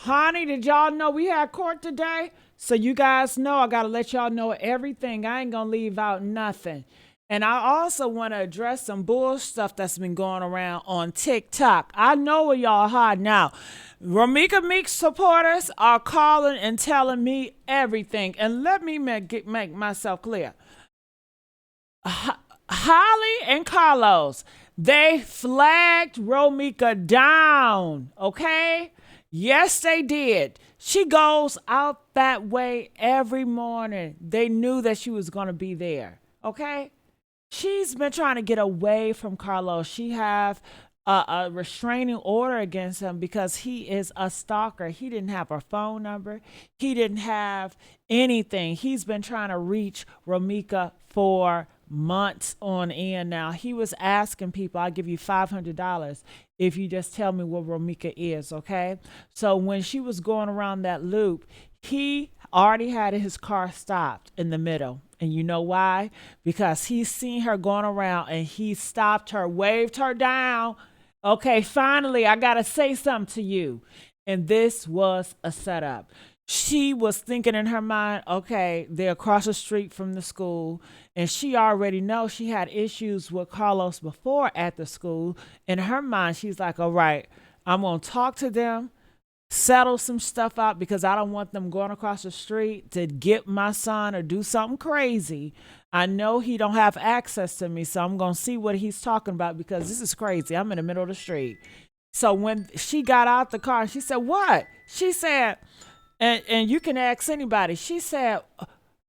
Honey, did y'all know we had court today? So you guys know I gotta let y'all know everything. I ain't gonna leave out nothing. And I also want to address some bull stuff that's been going around on TikTok. I know where y'all hide now. Romeca Meeks supporters are calling and telling me everything. And let me make myself clear. Holly and Carlos, they flagged Romeca down, okay? Yes, they did. She goes out that way every morning. They knew that she was going to be there, okay? She's been trying to get away from Carlos. She have a restraining order against him because he is a stalker. He didn't have her phone number. He didn't have anything. He's been trying to reach Romeca for months on end now. He was asking people, I'll give you $500 if you just tell me where Romeca is, okay? So when she was going around that loop, he already had his car stopped in the middle. And you know why? Because he's seen her going around and he stopped her, waved her down. Okay, finally, I got to say something to you. And this was a setup. She was thinking in her mind, okay, they're across the street from the school. And she already knows she had issues with Carlos before at the school. In her mind, she's like, all right, I'm going to talk to them, settle some stuff out because I don't want them going across the street to get my son or do something crazy. I know he don't have access to me, so I'm going to see what he's talking about because this is crazy. I'm in the middle of the street. So when she got out the car, she said, what? She said, and you can ask anybody. She said,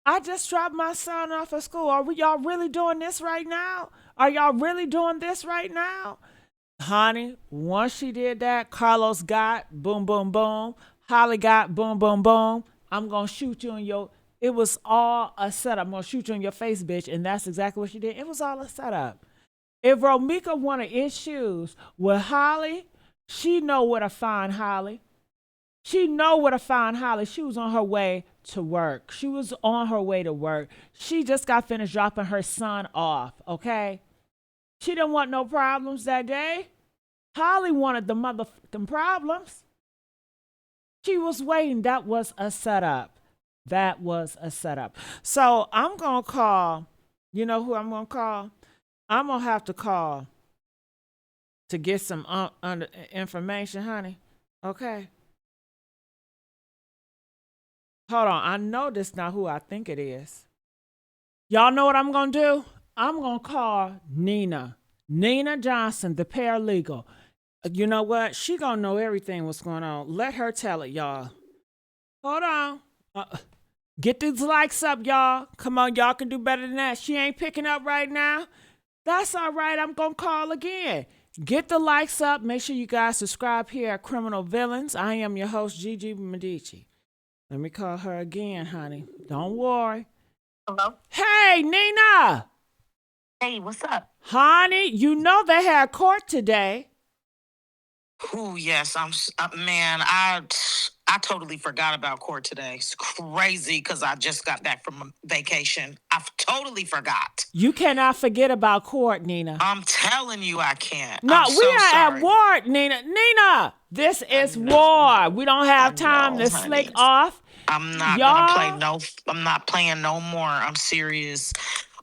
I just dropped my son off at school. Are y'all really doing this right now? Are y'all really doing this right now? Honey, once she did that, Carlos got boom, boom, boom. Holly got boom, boom, boom. I'm going to shoot you in your... It was all a setup. I'm going to shoot you in your face, bitch. And that's exactly what she did. It was all a setup. If Romeca wanted issues with Holly, she know where to find Holly. She know where to find Holly. She was on her way to work. She was on her way to work. She just got finished dropping her son off, okay? She didn't want no problems that day. Holly wanted the motherfucking problems. She was waiting. That was a setup. That was a setup. So I'm going to call. You know who I'm going to call? I'm going to have to call to get some information, honey. Okay. Hold on. I know this not who I think it is. Y'all know what I'm going to do? I'm going to call Nina Johnson, the paralegal. You know what? She going to know everything what's going on. Let her tell it, y'all. Hold on. Get these likes up, y'all. Come on, y'all can do better than that. She ain't picking up right now. That's all right. I'm going to call again. Get the likes up. Make sure you guys subscribe here at Criminal Villains. I am your host, Gigi Medici. Let me call her again, honey. Don't worry. Hello? Hey, Nina. Hey, what's up? Honey, you know they had court today. Oh, yes. Man, I totally forgot about court today. It's crazy because I just got back from vacation. I totally forgot. You cannot forget about court, Nina. I'm telling you I can't. No, I'm we so are sorry. at war, Nina. Nina, this is war. We don't have time to honey. slick off. I'm not Y'all, gonna play I'm not playing no more. I'm serious.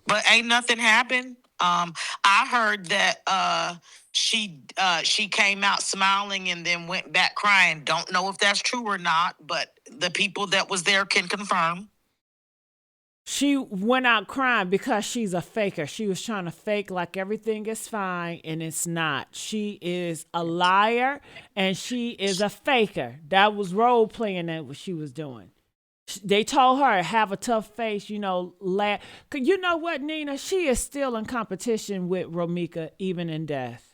But ain't nothing happened. I heard that she came out smiling and then went back crying. Don't know if that's true or not, but the people that was there can confirm. she went out crying because she's a faker. She was trying to fake like everything is fine, and it's not. She is a liar, and she is a faker. That was role playing that what she was doing. They told her have a tough face, you know. You know what, Nina? She is still in competition with Romeca, even in death.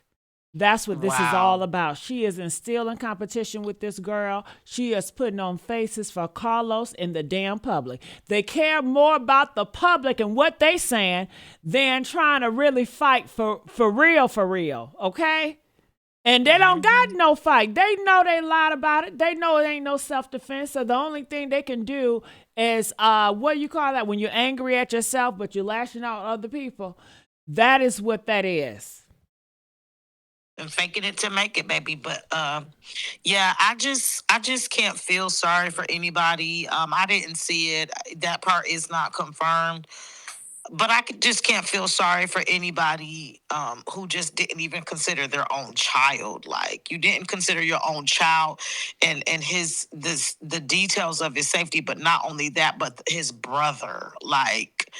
That's what this is all about. She is still in competition with this girl. She is putting on faces for Carlos and the damn public. They care more about the public and what they saying than trying to really fight for real, okay? And they don't got no fight. They know they lied about it. They know it ain't no self-defense. So the only thing they can do is, what do you call that? When you're angry at yourself, but you're lashing out at other people. That is what that is. and faking it to make it, baby. But yeah, I just can't feel sorry for anybody. I didn't see it. That part is not confirmed. But just can't feel sorry for anybody who just didn't even consider their own child. Like, you didn't consider your own child and the details of his safety, but not only that, but his brother. Like,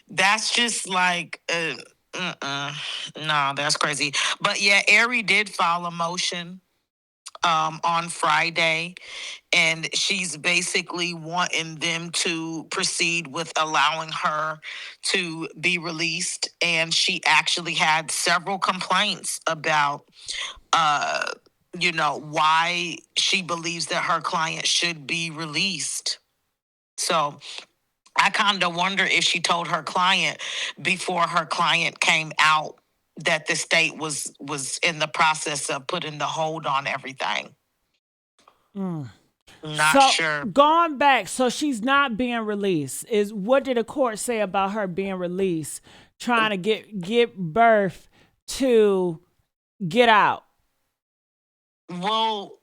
that's just like no, that's crazy. But yeah, Ari did file a motion on Friday, and she's basically wanting them to proceed with allowing her to be released. And she actually had several complaints about why she believes that her client should be released. So I kind of wonder if she told her client before her client came out that the state was in the process of putting the hold on everything. Not So sure. going back, so she's not being released. Is what did the court say about her being released, trying to get birth to get out? Well,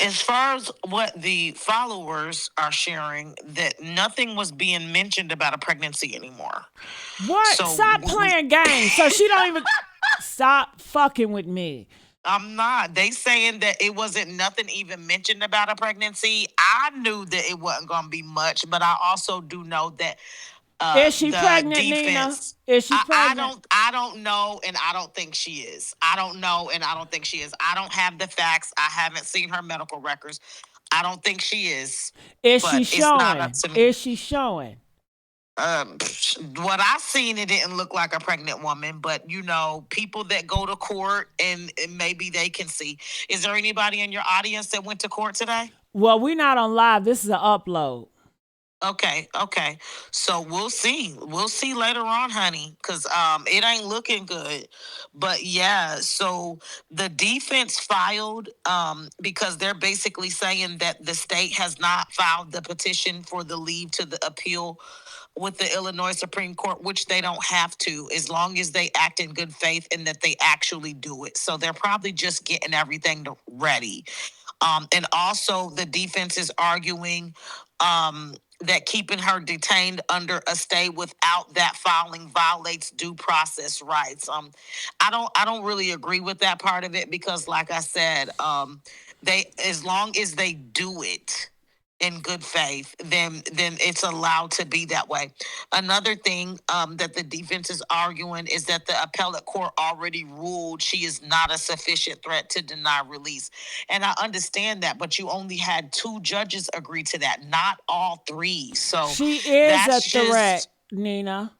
as far as what the followers are sharing, that nothing was being mentioned about a pregnancy anymore. What? So Stop playing games. So she don't even stop fucking with me. I'm not. They saying that it wasn't nothing even mentioned about a pregnancy. I knew that it wasn't going to be much, but I also do know that Is she the pregnant, Nina? defense. Is she pregnant? I don't know, and I don't think she is. I don't know, and I don't think she is. I don't have the facts. I haven't seen her medical records. I don't think she is, Is she but it's not up showing? to me. Is she showing? What I seen, it didn't look like a pregnant woman, but people that go to court and maybe they can see. Is there anybody in your audience that went to court today? Well, we're not on live. This is an upload. Okay. So we'll see. We'll see later on, honey, because it ain't looking good. But yeah, so the defense filed because they're basically saying that the state has not filed the petition for the leave to the appeal with the Illinois Supreme Court, which they don't have to, as long as they act in good faith and that they actually do it. So they're probably just getting everything ready. And also, the defense is arguing that keeping her detained under a stay without that filing violates due process rights. I don't really agree with that part of it because, like I said, they as long as they do it in good faith, then it's allowed to be that way. Another thing that the defense is arguing is that the appellate court already ruled she is not a sufficient threat to deny release. And I understand that, but you only had 2 judges agree to that, not all 3. So She is a that's threat, just Nina.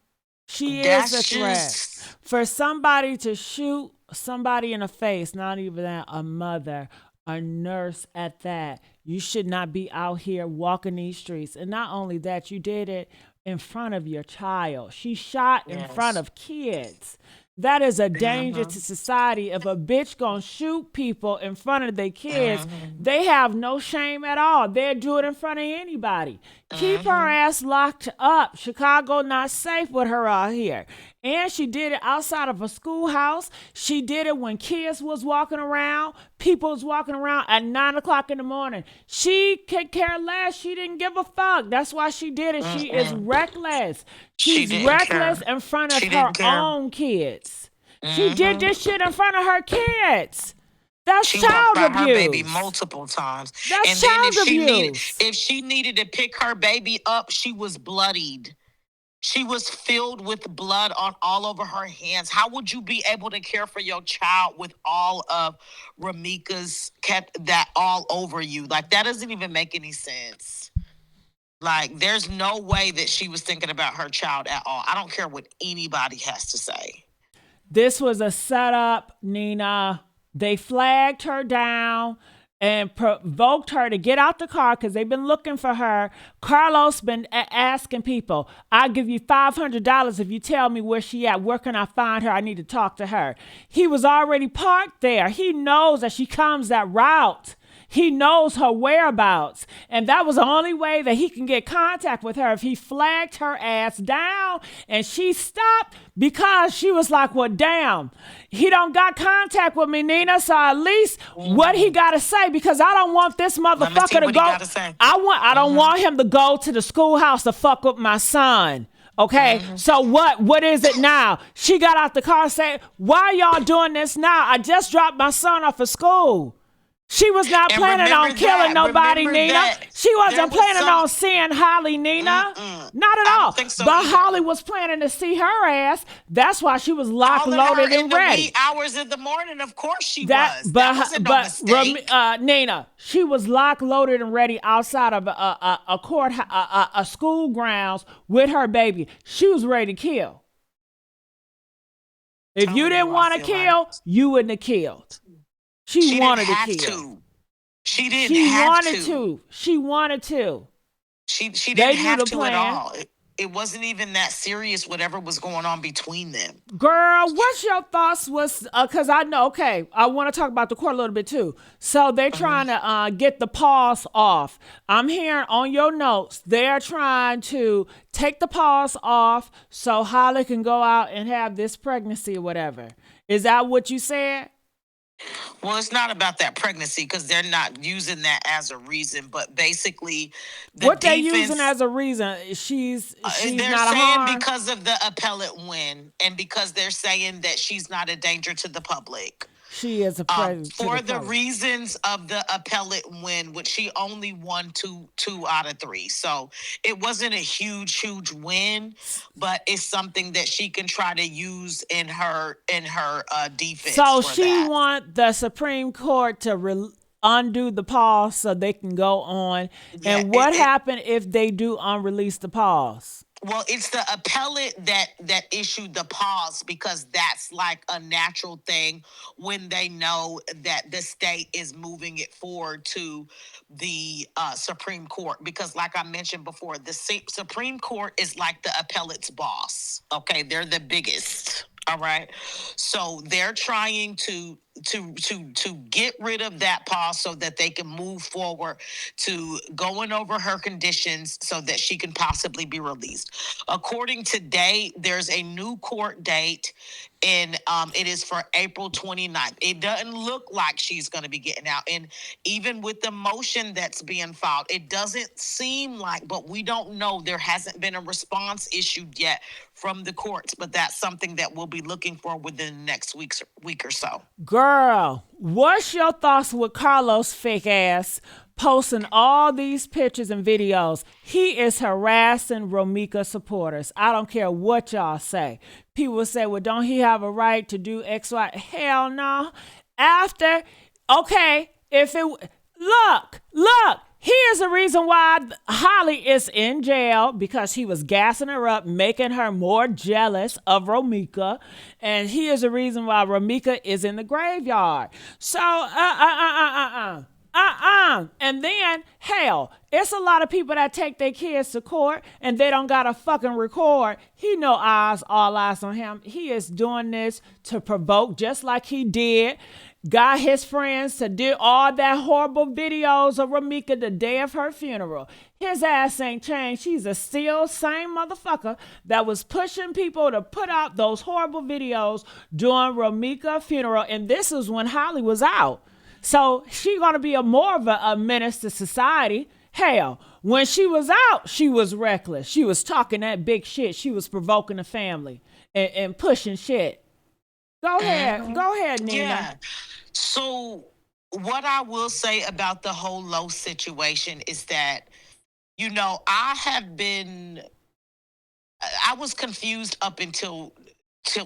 She is a that's threat. just For somebody to shoot somebody in the face, not even that, a mother, a nurse at that, you should not be out here walking these streets. And not only that, you did it in front of your child. She shot in front yes. of kids. That is a danger Mm-hmm. to society. If a bitch gonna shoot people in front of their kids, Mm-hmm. they have no shame at all. They'll do it in front of anybody. Keep her Mm-hmm. ass locked up. Chicago not safe with her out here. And she did it outside of a schoolhouse. She did it when kids was walking around. People was walking around at 9 o'clock in the morning. She could care less. She didn't give a fuck. That's why she did it. She is Mm-mm. reckless. She She's didn't care. reckless in front of She her didn't care. own kids. She did Mm-hmm. this shit in front of her kids. That's She walked child by her baby abuse. multiple times. That's And then child abuse. if she needed to pick her baby up, she was bloodied. She was filled with blood on all over her hands. How would you be able to care for your child with all of Romeca's kept that all over you? Like, that doesn't even make any sense. Like, there's no way that she was thinking about her child at all. I don't care what anybody has to say. This was a setup, Nina. They flagged her down and provoked her to get out the car because they've been looking for her. Carlos been asking people, I'll give you $500 if you tell me where she at. Where can I find her? I need to talk to her. He was already parked there. He knows that she comes that route. He knows her whereabouts. And that was the only way that he can get contact with her if he flagged her ass down and she stopped because she was like, well, damn, he don't got contact with me, Nina. So at least what he got to say, because I don't want this motherfucker to go. I don't want him to go to the schoolhouse to fuck with my son. Okay, so what is it now? She got out the car and said, why y'all doing this now? I just dropped my son off at school. She was not planning on killing nobody, Nina. She wasn't planning on seeing Holly, Nina. Not at all. So but either. Holly was planning to see her ass. That's why she was locked, loaded, and ready. In the wee hours of the morning, of course she was. That wasn't no mistake. Nina, she was locked, loaded, and ready outside of a school grounds with her baby. She was ready to kill. If you didn't want to kill, you wouldn't have killed. She wanted to kill. She didn't have to. She wanted to. She didn't have to at all. It wasn't even that serious, whatever was going on between them. Girl, what's your thoughts? Because I know, okay, I want to talk about the court a little bit too. So they're trying to get the pause off. I'm hearing on your notes, they're trying to take the pause off so Holly can go out and have this pregnancy or whatever. Is that what you said? Well, it's not about that pregnancy because they're not using that as a reason, but basically, what they're using as a reason, she's they're not saying a harm. Because of the appellate win, and because they're saying that she's not a danger to the public. She is a president for the reasons of the appellate win, which she only won two out of three. So it wasn't a huge win, but it's something that she can try to use in her defense. So she want the Supreme Court to undo the pause so they can go on. Yeah, and what happened if they do unrelease the pause? Well, it's the appellate that issued the pause because that's like a natural thing when they know that the state is moving it forward to the Supreme Court. Because like I mentioned before, the Supreme Court is like the appellate's boss. Okay, they're the biggest. All right. So they're trying to get rid of that pause so that they can move forward to going over her conditions so that she can possibly be released. According to date, there's a new court date and it is for April 29th. It doesn't look like she's going to be getting out. And even with the motion that's being filed, it doesn't seem like, but we don't know. There hasn't been a response issued yet from the courts, but that's something that we'll be looking for within the next week or so. Girl, what's your thoughts with Carlos' fake ass posting all these pictures and videos? He is harassing Romeca supporters. I don't care what y'all say. People say, well, don't he have a right to do X, Y? Hell no. Look, here's the reason why Holly is in jail, because he was gassing her up, making her more jealous of Romeca. And here's the reason why Romeca is in the graveyard. So, And then, hell, it's a lot of people that take their kids to court and they don't got to fucking record. He all eyes on him. He is doing this to provoke, just like he did. Got his friends to do all that horrible videos of Romeca the day of her funeral. His ass ain't changed. He's a still same motherfucker that was pushing people to put out those horrible videos during Romeca's funeral. And this is when Holly was out. So she going to be more of a menace to society. Hell, when she was out, she was reckless. She was talking that big shit. She was provoking the family and pushing shit. Go ahead, Nina. Yeah. So what I will say about the whole Lowe situation is that, I was confused up until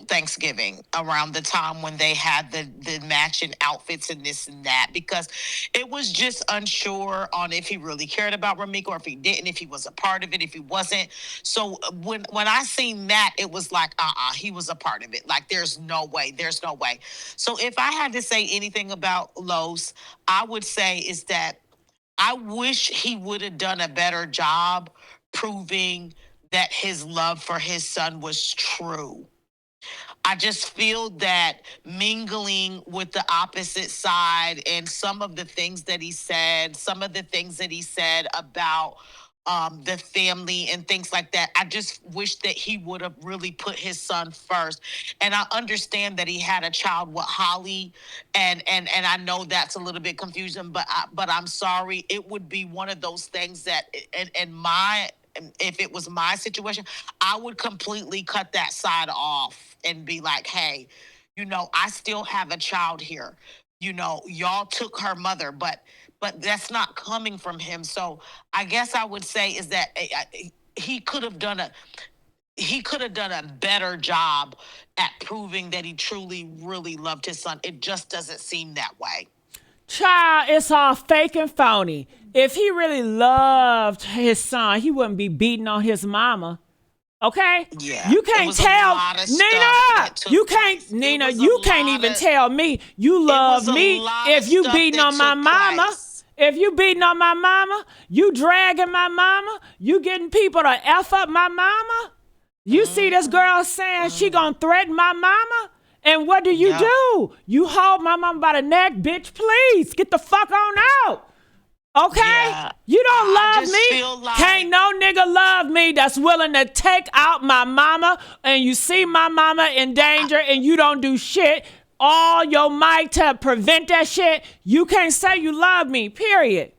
Thanksgiving, around the time when they had the matching outfits and this and that, because it was just unsure on if he really cared about Romeca or if he didn't, if he was a part of it, if he wasn't. So when I seen that, it was like, he was a part of it. Like, there's no way. So if I had to say anything about Lowe's, I would say is that I wish he would have done a better job proving that his love for his son was true. I just feel that mingling with the opposite side and some of the things that he said, some of the things that he said about the family and things like that. I just wish that he would have really put his son first. And I understand that he had a child with Holly, and I know that's a little bit confusing, but I'm sorry. It would be one of those things that in my if it was my situation, I would completely cut that side off and be like, hey, I still have a child here. Y'all took her mother, but that's not coming from him. So I guess I would say is that he could have done a better job at proving that he truly really loved his son. It just doesn't seem that way. Child, it's all fake and phony. If he really loved his son, he wouldn't be beating on his mama. Okay? Yeah, You it can't was a tell lot of stuff Nina. that took You can't place. It Nina, was a you can't lot even of- tell me you love was a me lot if of you stuff beating that on my took mama. place. If you beating on my mama, you dragging my mama, you getting people to F up my mama. You see this girl saying she gonna threaten my mama? And what do you Yep. do? You hold my mama by the neck, bitch, please. Get the fuck on out. Okay? Yeah. You don't I love just me? feel like- Can't no nigga love me that's willing to take out my mama and you see my mama in danger and you don't do shit. All your might to prevent that shit. You can't say you love me, period.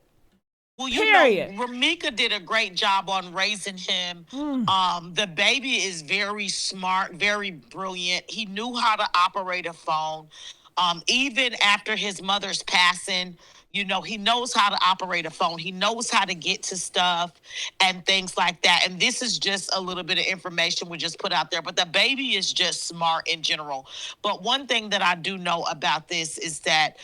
Well, Period. Romeca did a great job on raising him. The baby is very smart, very brilliant. He knew how to operate a phone. Even after his mother's passing, he knows how to operate a phone. He knows how to get to stuff and things like that. And this is just a little bit of information we just put out there. But the baby is just smart in general. But one thing that I do know about this is that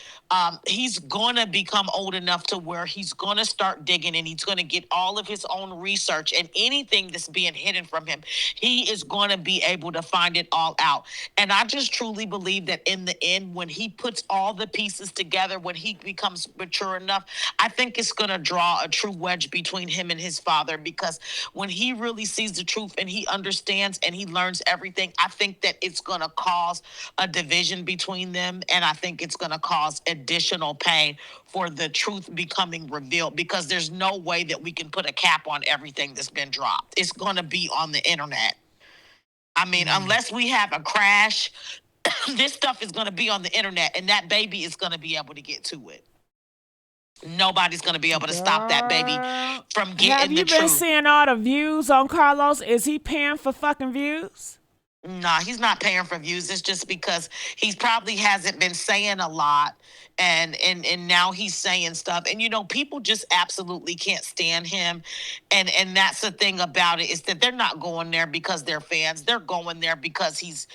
he's going to become old enough to where he's going to start digging and he's going to get all of his own research and anything that's being hidden from him. He is going to be able to find it all out. And I just truly believe that in the end, when he puts all the pieces together, when he becomes mature enough, I think it's going to draw a true wedge between him and his father, because when he really sees the truth and he understands and he learns everything, I think that it's going to cause a division between them. And I think it's going to cause additional pain for the truth becoming revealed, because there's no way that we can put a cap on everything that's been dropped. It's going to be on the internet. I mean, unless we have a crash, this stuff is going to be on the internet and that baby is going to be able to get to it. Nobody's going to be able to stop that baby from Have getting you the been truth. seeing all the views on Carlos? Is he paying for fucking views? Nah, he's not paying for views. It's just because he probably hasn't been saying a lot, and now he's saying stuff. And people just absolutely can't stand him. And that's the thing about it, is that they're not going there because they're fans. They're going there because he's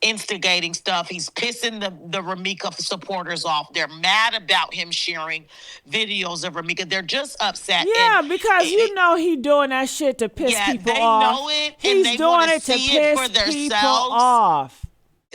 instigating stuff. He's pissing the Romeca supporters off. They're mad about him sharing videos of Romeca. They're just upset. Yeah, And because he doing that shit to piss Yeah, people they off. know it, and He's they doing wanna it to see it for piss people themselves. off.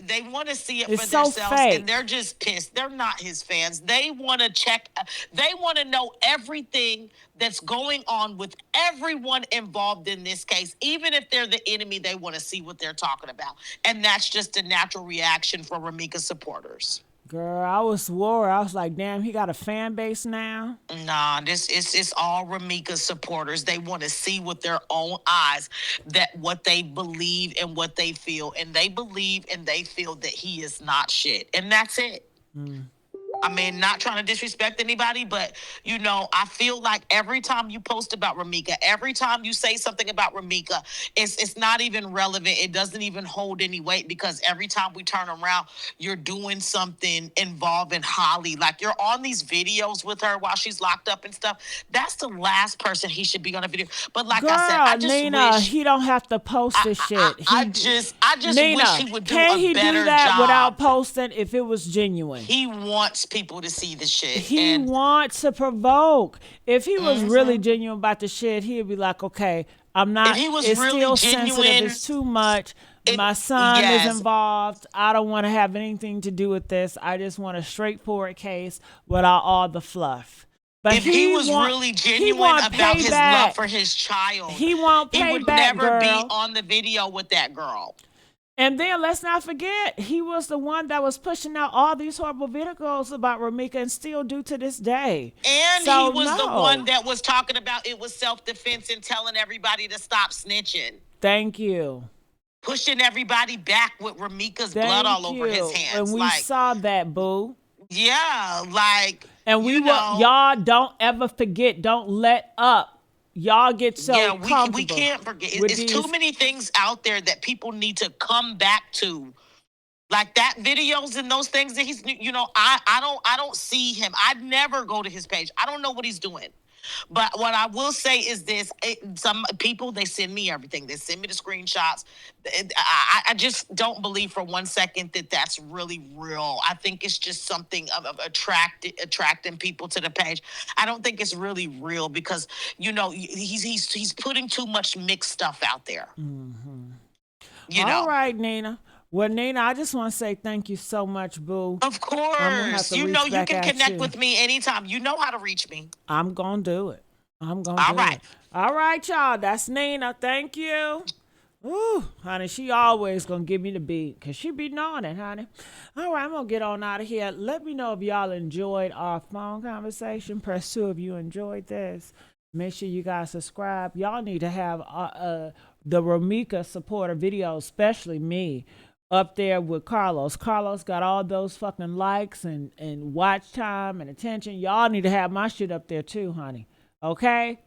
They want to see it It's for so themselves, fake. and they're just pissed. They're not his fans. They want to check. They want to know everything that's going on with everyone involved in this case. Even if they're the enemy, they want to see what they're talking about. And that's just a natural reaction for Romeca supporters. Girl, I was worried. I was like, damn, he got a fan base now. Nah, it's all Romeca supporters. They want to see with their own eyes that what they believe and what they feel, and they believe and they feel that he is not shit, and that's it. I mean, not trying to disrespect anybody, but I feel like every time you post about Romeca, every time you say something about Romeca, it's not even relevant. It doesn't even hold any weight, because every time we turn around, you're doing something involving Holly. Like, you're on these videos with her while she's locked up and stuff. That's the last person he should be on a video. But like Girl, I said, I just Nina, wish he don't have to post this shit. I just Nina, wish he would do can a he better do that job. without posting if it was genuine? He wants people to see the shit. He and wants to provoke. If he was really genuine about the shit, he'd be like, okay, I'm not. If he was it's really still genuine, sensitive. It's too much. My son yes. is involved. I don't want to have anything to do with this. I just want a straightforward case without all the fluff. But if he was really genuine about his love for his child, he won't pay he would back, never girl. be on the video with that girl. And then let's not forget, he was the one that was pushing out all these horrible videos about Romeca and still do to this day. And he So was the one no. that was talking about it was self-defense and telling everybody to stop snitching. Thank you. Pushing everybody back with Romeca's blood all over his hands. And we saw that, boo. Yeah, like, and y'all don't ever forget. Don't let up. Y'all get so comfortable. We can't forget. It's too many things out there that people need to come back to. Like that videos and those things that he's, I don't see him. I'd never go to his page. I don't know what he's doing. But what I will say is this: some people, they send me everything. They send me the screenshots. I just don't believe for 1 second that that's really real. I think it's just something of attracting people to the page. I don't think it's really real because he's putting too much mixed stuff out there. Mm-hmm. All right, Nina. Well, Nina, I just want to say thank you so much, boo. Of course. You can connect with me anytime. You know how to reach me. I'm going to do it. All right, y'all. That's Nina. Thank you. Ooh, honey, she always going to give me the beat because she be knowing it, honey. All right, I'm going to get on out of here. Let me know if y'all enjoyed our phone conversation. Press 2 if you enjoyed this. Make sure you guys subscribe. Y'all need to have the Romeca supporter video, especially me, up there with Carlos. Carlos got all those fucking likes and watch time and attention. Y'all need to have my shit up there too, honey. Okay?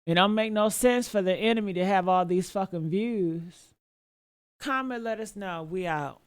It don't make no sense for the enemy to have all these fucking views. Comment, let us know. We out.